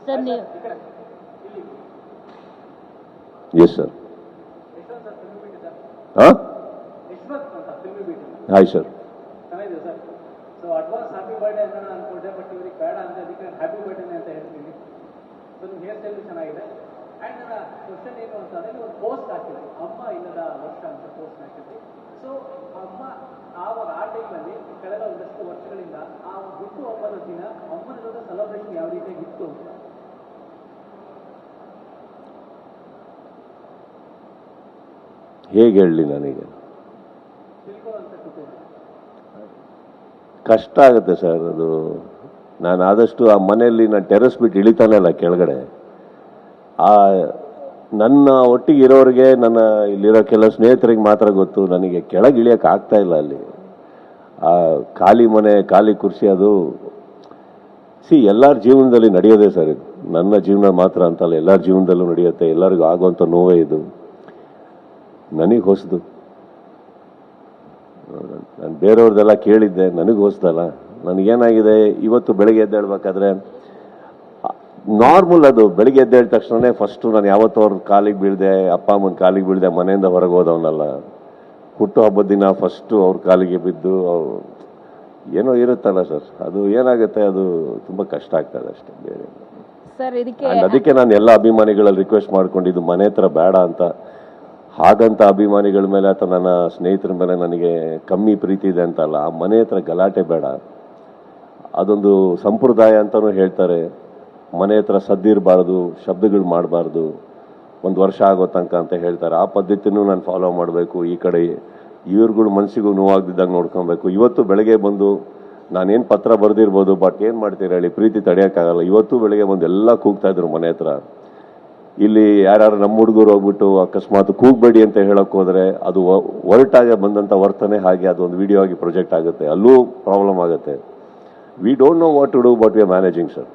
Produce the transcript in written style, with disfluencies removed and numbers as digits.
Sir ನೀವು yes sir. ಹಾಂ hi sir. So advance happy birthday ಅಂತ ನಾನು ಅನ್ಕೊಂಡೆ, ಬಟ್ ಇವ್ರಿಗೆ ಬೇಡ ಅಂತ ಅದಕ್ಕೆ ಹ್ಯಾಪಿ ಬರ್ಡೇ ಅಂತ ಹೇಳ್ತೀನಿ. ಸೊ ನಿಮ್ಮ ಹೇರ್ ಸ್ಟೈಲ್ ಚೆನ್ನಾಗಿದೆ. ಆ್ಯಂಡ್ ನನ್ನ ಕ್ವಶನ್ ಏನು ಅಂತಂದರೆ, ನೀವು ಒಂದು ಪೋಸ್ಟ್ ಹಾಕಿದ್ರಿ, ಅಮ್ಮ ಇಲ್ಲದ ವರ್ಷ ಅಂತ ಪೋಸ್ಟ್ ಹಾಕಿದ್ರಿ. ಸೊ ಅಮ್ಮ ಆವಾಗ ಆ ಟೈಮಲ್ಲಿ ಕಳೆದ ಒಂದಷ್ಟು ವರ್ಷಗಳಿಂದ ಆ ಹುಟ್ಟು ಹಬ್ಬದ ದಿನ ಅಮ್ಮನಿಲ್ಲದ ಸೆಲೆಬ್ರೇಷನ್ ಯಾವ ರೀತಿಯಾಗಿ ಇತ್ತು ಅಂತ ಹೇಗೆ ಹೇಳಲಿ ನನಗೆ ತಿಳ್ಕೊಳ್ಳೋಂಥ ಕುತೂಹಲ. ಕಷ್ಟ ಆಗುತ್ತೆ ಸರ್. ಅದು ನಾನು ಆದಷ್ಟು ಆ ಮನೆಯಲ್ಲಿ ನಾನು ಟೆರೆಸ್ ಬಿಟ್ಟು ಇಳಿತಾನೆ ಅಲ್ಲ ಕೆಳಗಡೆ. ಆ ನನ್ನ ಒಟ್ಟಿಗೆ ಇರೋರಿಗೆ, ನನ್ನ ಇಲ್ಲಿರೋ ಕೆಲವು ಸ್ನೇಹಿತರಿಗೆ ಮಾತ್ರ ಗೊತ್ತು, ನನಗೆ ಕೆಳಗೆ ಇಳಿಯೋಕೆ ಆಗ್ತಾ ಇಲ್ಲ. ಅಲ್ಲಿ ಆ ಖಾಲಿ ಮನೆ, ಖಾಲಿ ಕುರ್ಚಿ, ಅದು ಎಲ್ಲರ ಜೀವನದಲ್ಲಿ ನಡೆಯೋದೇ ಸರ್. ಇದು ನನ್ನ ಜೀವನ ಮಾತ್ರ ಅಂತಲ್ಲ, ಎಲ್ಲರ ಜೀವನದಲ್ಲೂ ನಡೆಯುತ್ತೆ. ಎಲ್ಲರಿಗೂ ಆಗುವಂಥ ನೋವೇ ಇದು. ನನಗೆ ಹೊಸದು. ನಾನು ಬೇರೆಯವ್ರದ್ದೆಲ್ಲ ಕೇಳಿದ್ದೆ, ನನಗೆ ಹೊಸದಲ್ಲ. ನನಗೇನಾಗಿದೆ, ಇವತ್ತು ಬೆಳಗ್ಗೆ ಎದ್ದೇಳ್ಬೇಕಾದ್ರೆ ನಾರ್ಮಲ್, ಅದು ಬೆಳಿಗ್ಗೆ ಎದ್ದೇಳ ತಕ್ಷಣವೇ ಫಸ್ಟು ನಾನು ಯಾವತ್ತೂ ಅವ್ರ ಕಾಲಿಗೆ ಬೀಳ್ದೆ, ಅಪ್ಪ ಅಮ್ಮನ ಕಾಲಿಗೆ ಬೀಳ್ದೆ ಮನೆಯಿಂದ ಹೊರಗೆ ಹೋದವನಲ್ಲ. ಹುಟ್ಟು ಹಬ್ಬದ ದಿನ ಫಸ್ಟು ಅವ್ರ ಕಾಲಿಗೆ ಬಿದ್ದು ಏನೋ ಇರುತ್ತಲ್ಲ ಸರ್, ಅದು ಏನಾಗುತ್ತೆ, ಅದು ತುಂಬ ಕಷ್ಟ ಆಗ್ತದೆ ಅಷ್ಟೇ, ಬೇರೆ. ಸರ್ ಅದಕ್ಕೆ ನಾನು ಎಲ್ಲ ಅಭಿಮಾನಿಗಳಲ್ಲಿ ರಿಕ್ವೆಸ್ಟ್ ಮಾಡ್ಕೊಂಡಿದ್ದು, ಮನೆ ಹತ್ರ ಬೇಡ ಅಂತ. ಹಾಗಂತ ಅಭಿಮಾನಿಗಳ ಮೇಲೆ ಅಥವಾ ನನ್ನ ಸ್ನೇಹಿತರ ಮೇಲೆ ನನಗೆ ಕಮ್ಮಿ ಪ್ರೀತಿ ಇದೆ ಅಂತಲ್ಲ, ಆ ಮನೆ ಹತ್ರ ಗಲಾಟೆ ಬೇಡ. ಅದೊಂದು ಸಂಪ್ರದಾಯ ಅಂತಲೂ ಹೇಳ್ತಾರೆ, ಮನೆ ಹತ್ರ ಸದ್ದಿರಬಾರ್ದು, ಶಬ್ದಗಳು ಮಾಡಬಾರ್ದು, ಒಂದು ವರ್ಷ ಆಗೋ ತನಕ ಅಂತ ಹೇಳ್ತಾರೆ. ಆ ಪದ್ಧತಿನೂ ನಾನು ಫಾಲೋ ಮಾಡಬೇಕು. ಈ ಕಡೆ ಇವ್ರುಗಳು ಮನಸ್ಸಿಗೂ ನೋವಾಗ್ದಿದ್ದಾಗ ನೋಡ್ಕೊಬೇಕು. ಇವತ್ತು ಬೆಳಗ್ಗೆ ಬಂದು ನಾನೇನು ಪತ್ರ ಬರೆದಿರ್ಬೋದು, ಬಟ್ ಏನು ಮಾಡ್ತೀರ ಹೇಳಿ, ಪ್ರೀತಿ ತಡೆಯೋಕ್ಕಾಗಲ್ಲ. ಇವತ್ತು ಬೆಳಗ್ಗೆ ಬಂದು ಎಲ್ಲ ಕೂಗ್ತಾ ಇದ್ರು ಮನೆ ಹತ್ರ. ಇಲ್ಲಿ ಯಾರು ನಮ್ಮ ಹುಡುಗರು ಹೋಗ್ಬಿಟ್ಟು ಅಕಸ್ಮಾತ್ ಕೂಗ್ಬೇಡಿ ಅಂತ ಹೇಳಕ್ ಹೋದ್ರೆ, ಅದು ಹೊರಟಾಗೆ ಬಂದಂಥ ವರ್ತನೆ ಹಾಗೆ ಅದೊಂದು ವಿಡಿಯೋ ಆಗಿ ಪ್ರೊಜೆಕ್ಟ್ ಆಗುತ್ತೆ, ಅಲ್ಲೂ ಪ್ರಾಬ್ಲಮ್ ಆಗುತ್ತೆ. We don't know what to do, but we are managing sir.